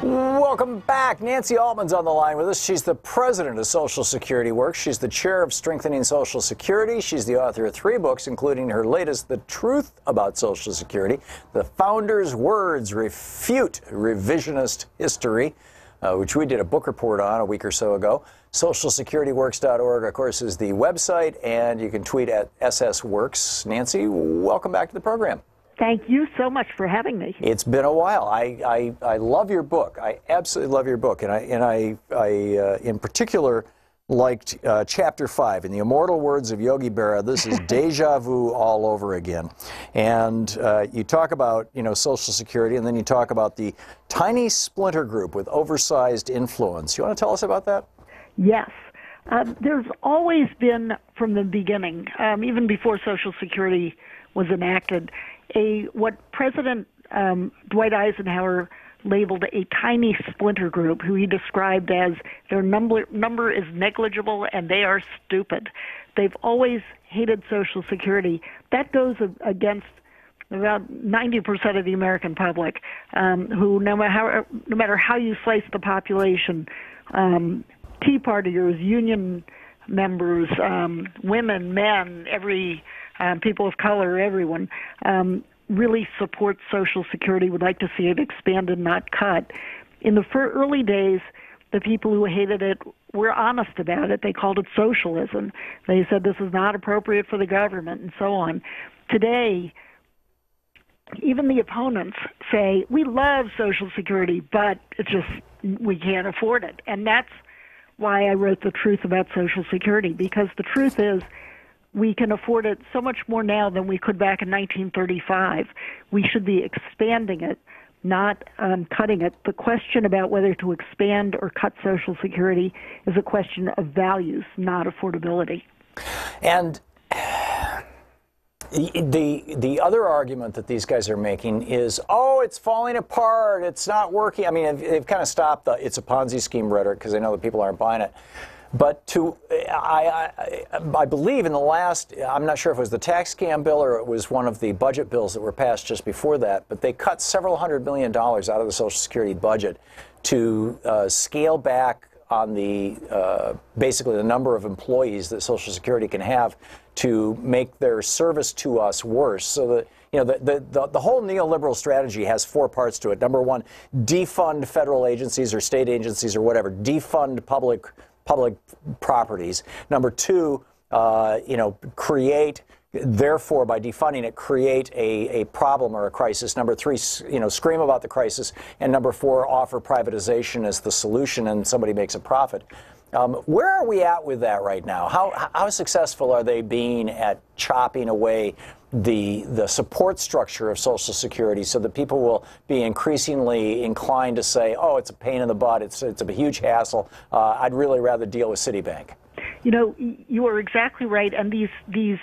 Welcome back. Nancy Altman's on the line with us. She's the president of Social Security Works. She's the chair of Strengthening Social Security. She's the author of 3 books, including her latest, The Truth About Social Security. The Founder's Words Refute Revisionist History, which we did a book report on a week or so ago. SocialSecurityWorks.org, of course, is the website, and you can tweet at SSWorks. Nancy, welcome back to the program. Thank you so much for having me. It's been a while. I love your book. I absolutely love your book, and I in particular liked Chapter 5. In the immortal words of Yogi Berra, this is deja vu all over again. And you talk about Social Security, and then you talk about the tiny splinter group with oversized influence. You want to tell us about that? Yes. There's always been, from the beginning, even before Social Security was enacted, what President Dwight Eisenhower labeled a tiny splinter group, who he described as their number is negligible and they are stupid. They've always hated Social Security. That goes against about 90% of the American public, who no matter how you slice the population, Tea Partiers, union members, women, men, people of color, everyone, really supports Social Security, would like to see it expanded, not cut. In the early days, the people who hated it were honest about it. They called it socialism. They said this is not appropriate for the government and so on. Today, even the opponents say, we love Social Security, but it's just, we can't afford it. And that's why I wrote The Truth About Social Security, because the truth is, we can afford it so much more now than we could back in 1935. We should be expanding it, not cutting it. The question about whether to expand or cut Social Security is a question of values, not affordability. And the other argument that these guys are making is, oh, it's falling apart, it's not working. I mean, they've kind of stopped the it's a Ponzi scheme rhetoric because they know that people aren't buying it. But I believe in the last, I'm not sure if it was the tax scam bill or it was one of the budget bills that were passed just before that, but they cut several $100 million out of the Social Security budget to scale back on the basically the number of employees that Social Security can have to make their service to us worse. So that the whole neoliberal strategy has 4 parts to it. Number 1, defund federal agencies or state agencies or whatever. Defund public properties. Number 2, create, therefore, by defunding it, create a problem or a crisis. Number 3, scream about the crisis. And number 4, offer privatization as the solution and somebody makes a profit. Where are we at with that right now? How successful are they being at chopping away the support structure of Social Security so that people will be increasingly inclined to say, oh, it's a pain in the butt, it's a huge hassle, I'd really rather deal with Citibank? You are exactly right, and these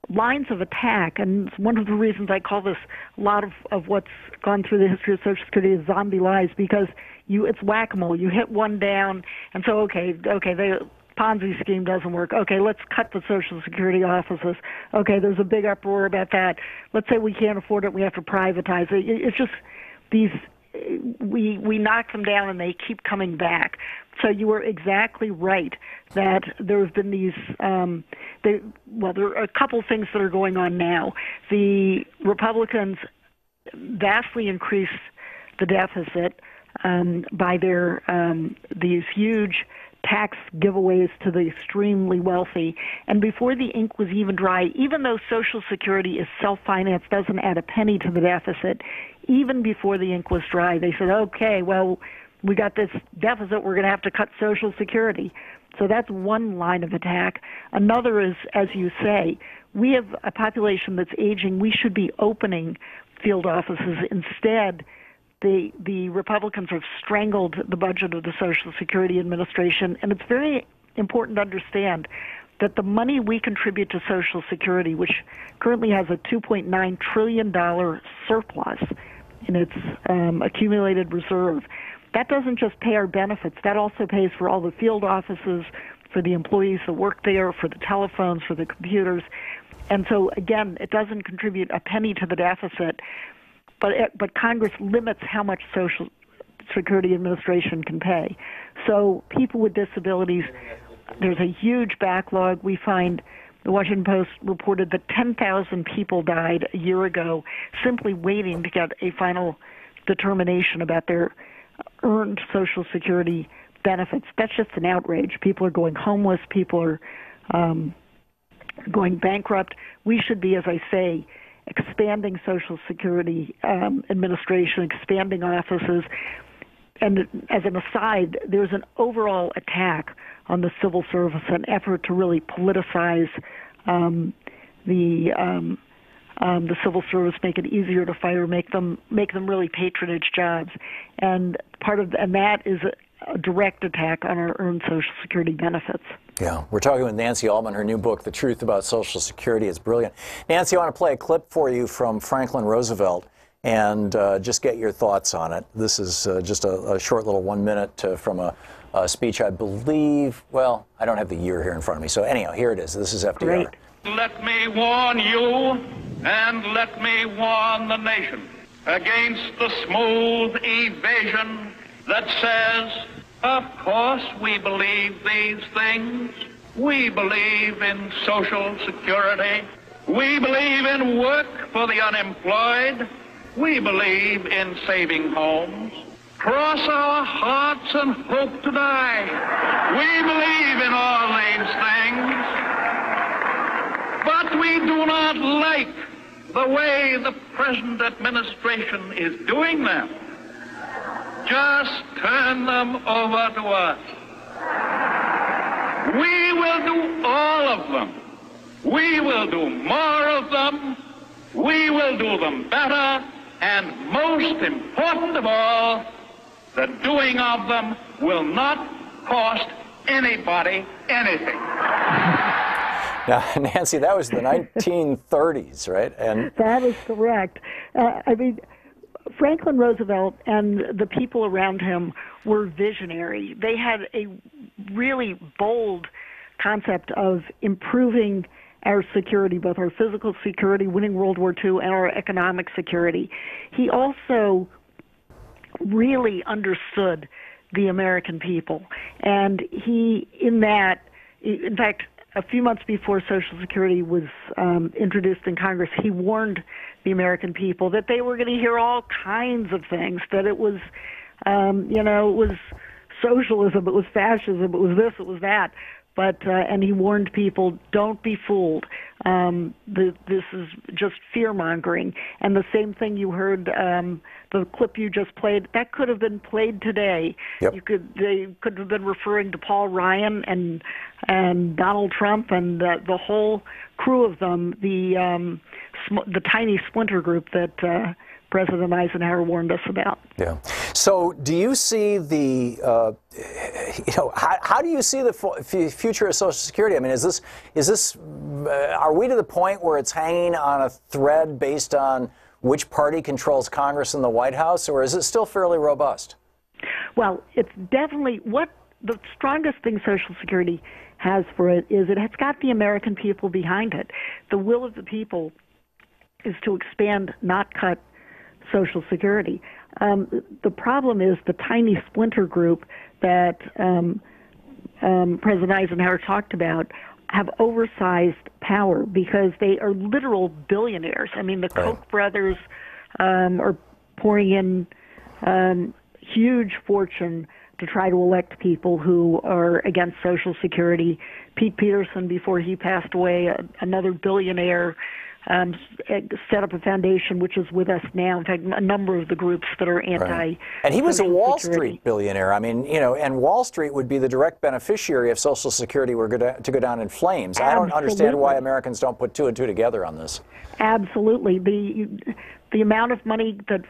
lines of attack, and one of the reasons I call this a lot of what's gone through the history of Social Security is zombie lies, because it's whack-a-mole. You hit one down, and so, okay, the Ponzi scheme doesn't work. Okay, let's cut the Social Security offices. Okay, there's a big uproar about that. Let's say we can't afford it, we have to privatize it. It's just these, we knock them down and they keep coming back. So you were exactly right that there have been these, there are a couple things that are going on now. The Republicans vastly increased the deficit by their these huge tax giveaways to the extremely wealthy. And before the ink was even dry, even though Social Security is self-financed, doesn't add a penny to the deficit, even before the ink was dry, they said, okay, well, we got this deficit, we're going to have to cut Social Security. So that's one line of attack. Another is, as you say, we have a population that's aging. We should be opening field offices. Instead, the Republicans have strangled the budget of the Social Security Administration, and it's very important to understand that the money we contribute to Social Security, which currently has a $2.9 trillion surplus in its accumulated reserve, that doesn't just pay our benefits. That also pays for all the field offices, for the employees that work there, for the telephones, for the computers. And so, again, it doesn't contribute a penny to the deficit. but Congress limits how much Social Security Administration can pay. So people with disabilities, there's a huge backlog. We find the Washington Post reported that 10,000 people died a year ago simply waiting to get a final determination about their earned Social Security benefits. That's just an outrage. People are going homeless. People are going bankrupt. We should be, as I say, expanding Social Security Administration, expanding offices. And as an aside, there's an overall attack on the civil service, an effort to really politicize the civil service, make it easier to fire, make them really patronage jobs, and that is a direct attack on our earned Social Security benefits. Yeah, we're talking with Nancy Altman. Her new book, The Truth About Social Security, is brilliant. Nancy, I want to play a clip for you from Franklin Roosevelt and just get your thoughts on it. This is just a short little 1 minute from a speech, I believe. Well, I don't have the year here in front of me. So anyhow, here it is. This is FDR. Great. Let me warn you, and let me warn the nation against the smooth evasion that says, of course we believe these things. We believe in Social Security. We believe in work for the unemployed. We believe in saving homes. Cross our hearts and hope to die. We believe in all these things. But we do not like the way the present administration is doing them. Just turn them over to us. We will do all of them. We will do more of them. We will do them better. And most important of all, the doing of them will not cost anybody anything. Now, Nancy, that was the 1930s, right? And that is correct. Franklin Roosevelt and the people around him were visionary. They had a really bold concept of improving our security, both our physical security, winning World War II, and our economic security. He also really understood the American people. And in fact, a few months before Social Security was introduced in Congress, he warned the American people that they were going to hear all kinds of things, that it was, it was socialism, it was fascism, it was this, it was that. But and he warned people, don't be fooled. This is just fear-mongering. And the same thing you heard, the clip you just played, that could have been played today. Yep. They could have been referring to Paul Ryan and Donald Trump and the whole crew of them, the tiny splinter group that President Eisenhower warned us about. Yeah. So, do you see the, how do you see the future of Social Security? I mean, is this, are we to the point where it's hanging on a thread based on which party controls Congress and the White House, or is it still fairly robust? Well, it's definitely the strongest thing Social Security has for it is it has got the American people behind it. The will of the people is to expand, not cut Social Security. The problem is the tiny splinter group that President Eisenhower talked about have oversized power because they are literal billionaires. I mean, the Koch brothers are pouring in huge fortune to try to elect people who are against Social Security. Pete Peterson, before he passed away, another billionaire, set up a foundation which is with us now. In fact, a number of the groups that are anti. Right. And he was a Wall Street billionaire. I mean, and Wall Street would be the direct beneficiary if Social Security were to go down in flames. Absolutely. I don't understand why Americans don't put two and two together on this. Absolutely. The amount of money that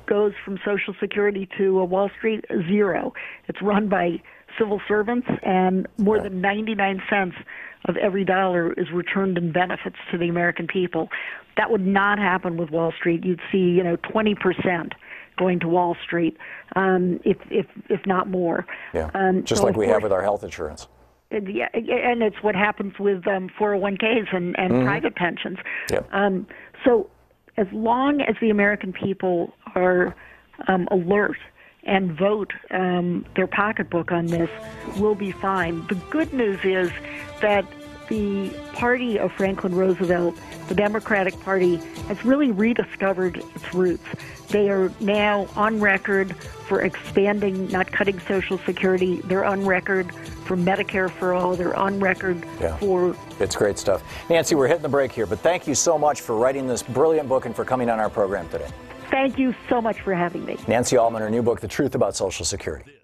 goes from Social Security to Wall Street, zero. It's run by civil servants, and more than 99 cents of every dollar is returned in benefits to the American people. That would not happen with Wall Street. You'd see, 20% going to Wall Street, if not more. Yeah, just like we have with our health insurance. Yeah, and it's what happens with 401ks and private pensions. Yep. as long as the American people are alert and vote their pocketbook on this, we'll be fine. The good news is that the party of Franklin Roosevelt, the Democratic Party, has really rediscovered its roots. They are now on record for expanding, not cutting Social Security. They're on record for Medicare for all. They're on record for... It's great stuff. Nancy, we're hitting the break here, but thank you so much for writing this brilliant book and for coming on our program today. Thank you so much for having me. Nancy Altman, her new book, The Truth About Social Security.